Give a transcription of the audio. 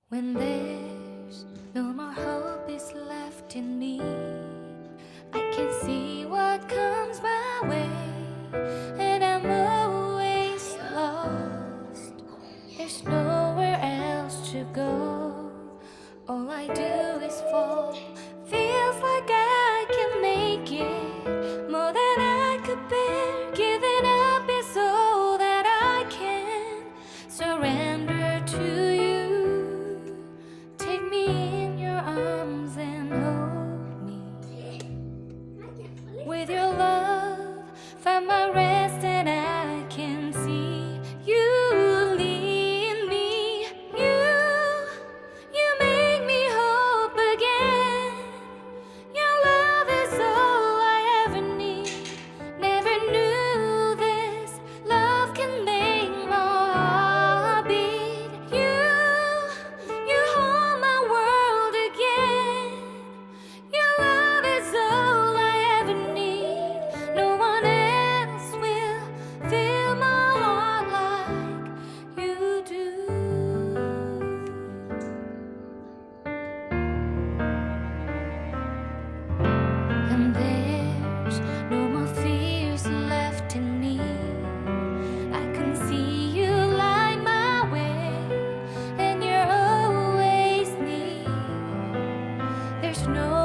When there's no more hope is left in me, I can see what comes my way, and I'm always lost. There's nowhere else to go. All I do is fall. Feels like I can make it more than I could bear. Giving up is all that I can surrender to you. Take me in your arms and hold me. With your love, find my rest and I can see you lead me. You make me hope again. Your love is all I ever need. Never knew this love can make my heart beat. You hold my world again. Your love is all I ever need. No one else will fill my heart like you do. And there's no more fears left in me. I can see you light my way, and you're always near. There's no